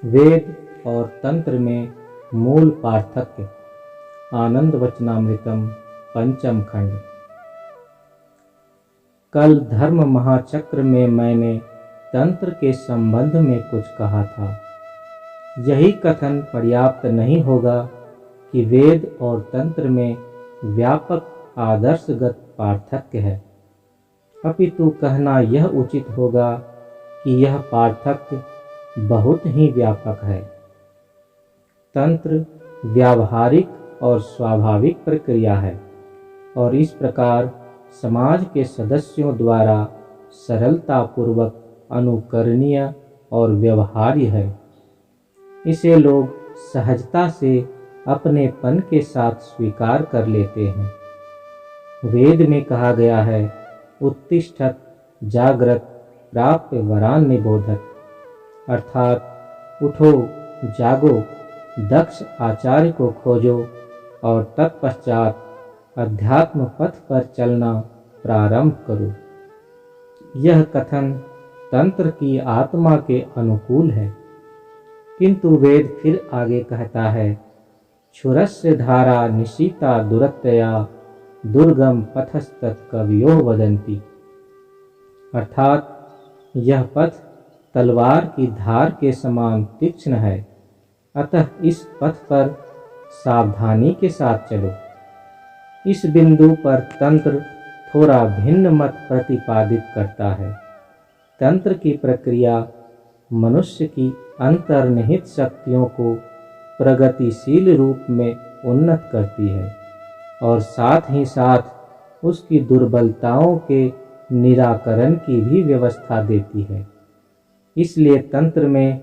वेद और तंत्र में मूल पार्थक्य। आनंद वचनामृतम पंचम खंड। कल धर्म महाचक्र में मैंने तंत्र के संबंध में कुछ कहा था। यही कथन पर्याप्त नहीं होगा कि वेद और तंत्र में व्यापक आदर्शगत पार्थक्य है, अपितु कहना यह उचित होगा कि यह पार्थक्य बहुत ही व्यापक है। तंत्र व्यावहारिक और स्वाभाविक प्रक्रिया है और इस प्रकार समाज के सदस्यों द्वारा सरलतापूर्वक अनुकरणीय और व्यवहार्य है। इसे लोग सहजता से अपनेपन के साथ स्वीकार कर लेते हैं। वेद में कहा गया है, उत्तिष्ठत जाग्रत प्राप्य वरान निबोधत, अर्थात उठो जागो, दक्ष आचार्य को खोजो और तत्पश्चात अध्यात्म पथ पर चलना प्रारंभ करो। यह कथन तंत्र की आत्मा के अनुकूल है, किंतु वेद फिर आगे कहता है, क्षुरस्य धारा निशीता दुरत्यया दुर्गम पथस्तत् कवियो वदन्ति, अर्थात यह पथ तलवार की धार के समान तीक्ष्ण है, अतः इस पथ पर सावधानी के साथ चलो। इस बिंदु पर तंत्र थोड़ा भिन्न मत प्रतिपादित करता है। तंत्र की प्रक्रिया मनुष्य की अंतर्निहित शक्तियों को प्रगतिशील रूप में उन्नत करती है और साथ ही साथ उसकी दुर्बलताओं के निराकरण की भी व्यवस्था देती है। इसलिए तंत्र में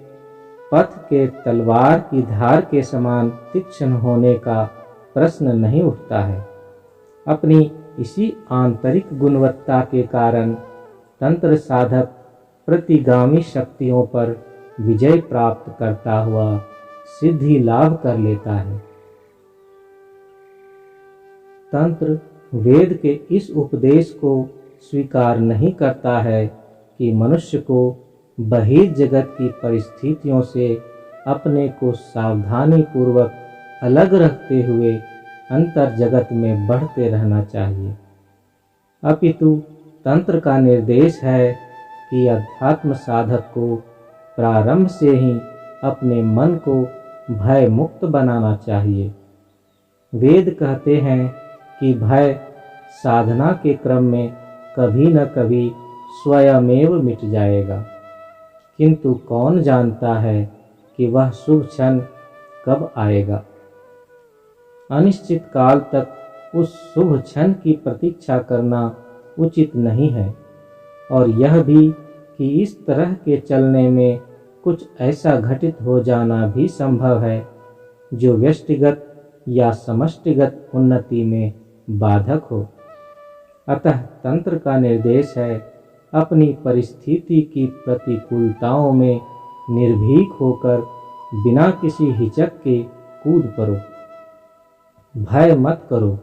पथ के तलवार की धार के समान तीक्ष्ण होने का प्रश्न नहीं उठता है। अपनी इसी आंतरिक गुणवत्ता के कारण तंत्र साधक प्रतिगामी शक्तियों पर विजय प्राप्त करता हुआ सिद्धि लाभ कर लेता है। तंत्र वेद के इस उपदेश को स्वीकार नहीं करता है कि मनुष्य को बहिर्जगत की परिस्थितियों से अपने को सावधानी पूर्वक अलग रखते हुए अंतर जगत में बढ़ते रहना चाहिए, अपितु तंत्र का निर्देश है कि अध्यात्म साधक को प्रारंभ से ही अपने मन को भय मुक्त बनाना चाहिए। वेद कहते हैं कि भय साधना के क्रम में कभी न कभी स्वयमेव मिट जाएगा, किंतु कौन जानता है कि वह शुभ क्षण कब आएगा। अनिश्चित काल तक उस शुभ क्षण की प्रतीक्षा करना उचित नहीं है, और यह भी कि इस तरह के चलने में कुछ ऐसा घटित हो जाना भी संभव है जो व्यष्टिगत या समष्टिगत उन्नति में बाधक हो। अतः तंत्र का निर्देश है, अपनी परिस्थिति की प्रतिकूलताओं में निर्भीक होकर बिना किसी हिचक के कूद पड़ो। भय मत करो।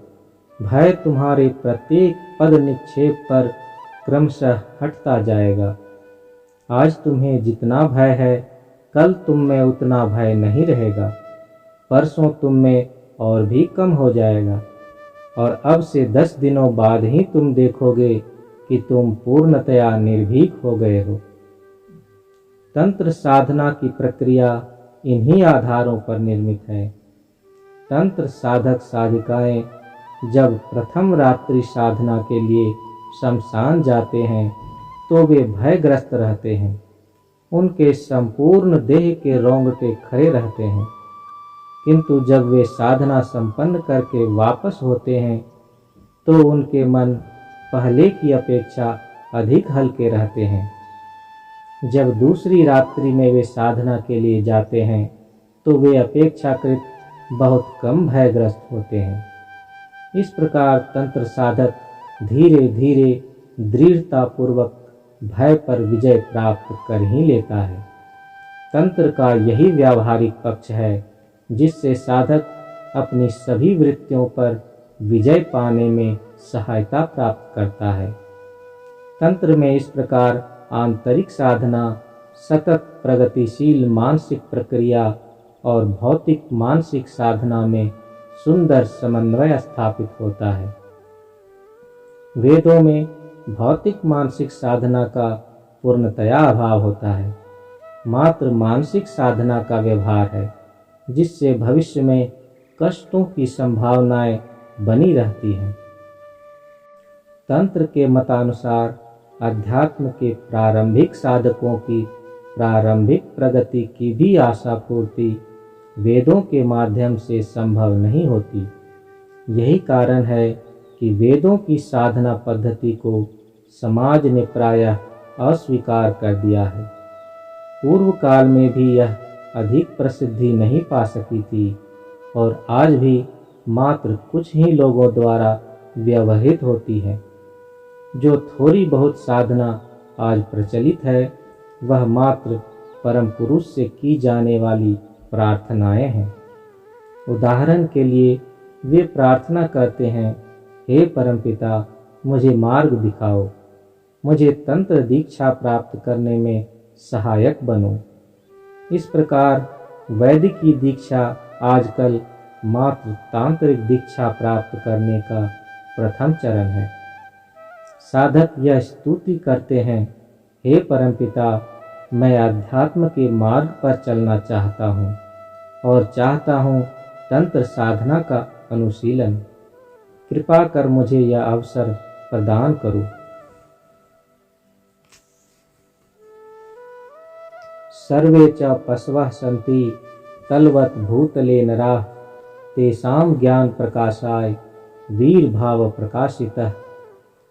भय तुम्हारे प्रत्येक पद निक्षेप पर क्रमशः हटता जाएगा। आज तुम्हें जितना भय है, कल तुम में उतना भय नहीं रहेगा। परसों तुम में और भी कम हो जाएगा, और अब से 10 दिनों बाद ही तुम देखोगे कि तुम पूर्णतया निर्भीक हो गए हो। तंत्र साधना की प्रक्रिया इन्हीं आधारों पर निर्मित है। तंत्र साधक साधिकाएं जब प्रथम रात्रि साधना के लिए शमशान जाते हैं तो वे भयग्रस्त रहते हैं। उनके संपूर्ण देह के रोंगटे खड़े रहते हैं, किंतु जब वे साधना संपन्न करके वापस होते हैं तो उनके मन पहले की अपेक्षा अधिक हल्के रहते हैं। जब दूसरी रात्रि में वे साधना के लिए जाते हैं तो वे अपेक्षाकृत बहुत कम भयग्रस्त होते हैं। इस प्रकार तंत्र साधक धीरे धीरे दृढ़तापूर्वक भय पर विजय प्राप्त कर ही लेता है। तंत्र का यही व्यावहारिक पक्ष है जिससे साधक अपनी सभी वृत्तियों पर विजय पाने में सहायता प्राप्त करता है। तंत्र में इस प्रकार आंतरिक साधना सतत प्रगतिशील मानसिक प्रक्रिया और भौतिक मानसिक साधना में सुंदर समन्वय स्थापित होता है। वेदों में भौतिक मानसिक साधना का पूर्णतया अभाव होता है, मात्र मानसिक साधना का व्यवहार है, जिससे भविष्य में कष्टों की संभावनाएं बनी रहती हैं। तंत्र के मतानुसार अध्यात्म के प्रारंभिक साधकों की प्रारंभिक प्रगति की भी आशा पूर्ति वेदों के माध्यम से संभव नहीं होती। यही कारण है कि वेदों की साधना पद्धति को समाज ने प्रायः अस्वीकार कर दिया है। पूर्व काल में भी यह अधिक प्रसिद्धि नहीं पा सकी थी और आज भी मात्र कुछ ही लोगों द्वारा व्यवहृत होती है। जो थोड़ी बहुत साधना आज प्रचलित है वह मात्र परम पुरुष से की जाने वाली प्रार्थनाएं हैं। उदाहरण के लिए वे प्रार्थना करते हैं, हे परमपिता मुझे मार्ग दिखाओ, मुझे तंत्र दीक्षा प्राप्त करने में सहायक बनो। इस प्रकार वैदिक दीक्षा आजकल मात्र तांत्रिक दीक्षा प्राप्त करने का प्रथम चरण है। साधक यह स्तुति करते हैं, हे परमपिता मैं अध्यात्म के मार्ग पर चलना चाहता हूँ और चाहता हूँ तंत्र साधना का अनुशीलन। कृपा कर मुझे यह अवसर प्रदान करो। सर्वे च पशवः सन्ति तलवत् भूतले नराः तेषां ज्ञान प्रकाशाय वीर भाव प्रकाशितः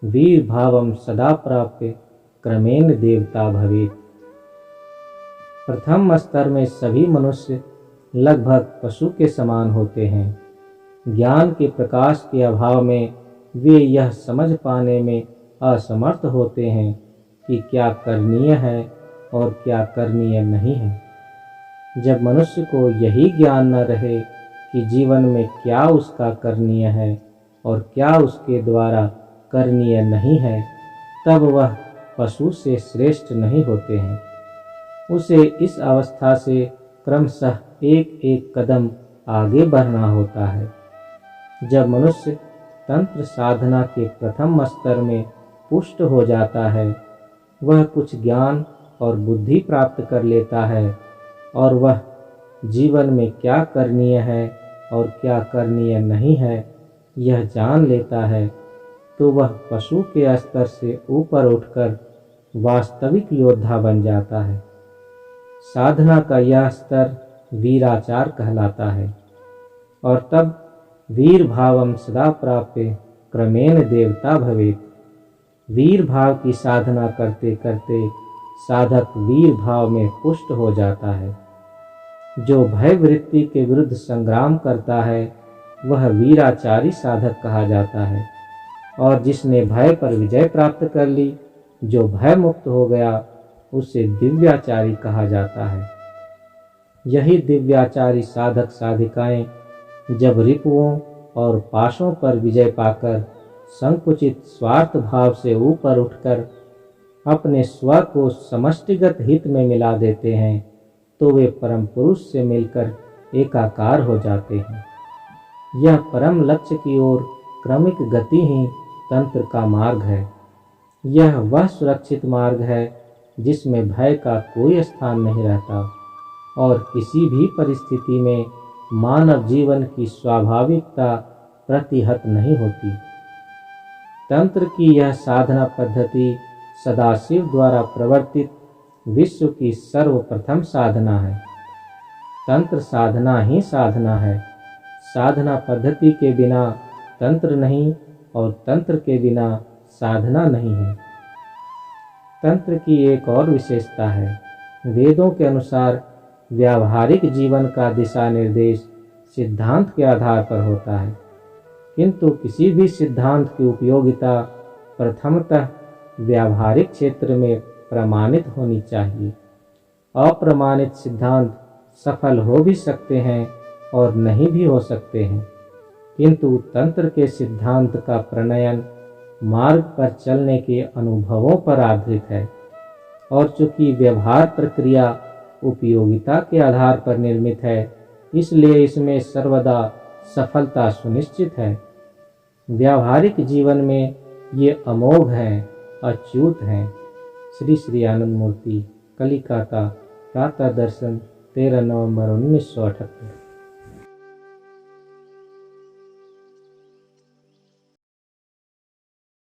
वीर भावम सदा प्राप्य क्रमेण देवता भवेत्। प्रथम स्तर में सभी मनुष्य लगभग पशु के समान होते हैं। ज्ञान के प्रकाश के अभाव में वे यह समझ पाने में असमर्थ होते हैं कि क्या करणीय है और क्या करणीय नहीं है। जब मनुष्य को यही ज्ञान न रहे कि जीवन में क्या उसका करणीय है और क्या उसके द्वारा करणीय नहीं है, तब वह पशु से श्रेष्ठ नहीं होते हैं। उसे इस अवस्था से क्रमशः एक एक कदम आगे बढ़ना होता है। जब मनुष्य तंत्र साधना के प्रथम स्तर में पुष्ट हो जाता है, वह कुछ ज्ञान और बुद्धि प्राप्त कर लेता है और वह जीवन में क्या करणीय है और क्या करणीय नहीं है यह जान लेता है, तो वह पशु के स्तर से ऊपर उठकर वास्तविक योद्धा बन जाता है। साधना का यह स्तर वीराचार कहलाता है और तब वीर भावम सदा प्राप्य क्रमेण देवता भवेत्। वीर भाव की साधना करते करते साधक वीर भाव में पुष्ट हो जाता है। जो भय वृत्ति के विरुद्ध संग्राम करता है वह वीराचारी साधक कहा जाता है और जिसने भय पर विजय प्राप्त कर ली, जो भय मुक्त हो गया, उसे दिव्याचारी कहा जाता है। यही दिव्याचारी साधक साधिकाएं जब रिपुओं और पाशों पर विजय पाकर संकुचित स्वार्थ भाव से ऊपर उठकर अपने स्व को समष्टिगत हित में मिला देते हैं, तो वे परम पुरुष से मिलकर एकाकार हो जाते हैं। यह परम लक्ष्य की ओर क्रमिक गति ही तंत्र का मार्ग है। यह वह सुरक्षित मार्ग है जिसमें भय का कोई स्थान नहीं रहता और किसी भी परिस्थिति में मानव जीवन की स्वाभाविकता प्रतिहत नहीं होती। तंत्र की यह साधना पद्धति सदाशिव द्वारा प्रवर्तित विश्व की सर्वप्रथम साधना है। तंत्र साधना ही साधना है। साधना पद्धति के बिना तंत्र नहीं और तंत्र के बिना साधना नहीं है। तंत्र की एक और विशेषता है। वेदों के अनुसार व्यावहारिक जीवन का दिशा निर्देश सिद्धांत के आधार पर होता है, किंतु किसी भी सिद्धांत की उपयोगिता प्रथमतः व्यावहारिक क्षेत्र में प्रमाणित होनी चाहिए। अप्रमाणित सिद्धांत सफल हो भी सकते हैं और नहीं भी हो सकते हैं, किंतु तंत्र के सिद्धांत का प्रणयन मार्ग पर चलने के अनुभवों पर आधारित है। और चूंकि व्यवहार प्रक्रिया उपयोगिता के आधार पर निर्मित है, इसलिए इसमें सर्वदा सफलता सुनिश्चित है। व्यावहारिक जीवन में ये अमोघ हैं, अच्युत हैं। श्री श्री आनंद मूर्ति, कलिकाता, प्रातः दर्शन, 13 नवंबर 1978।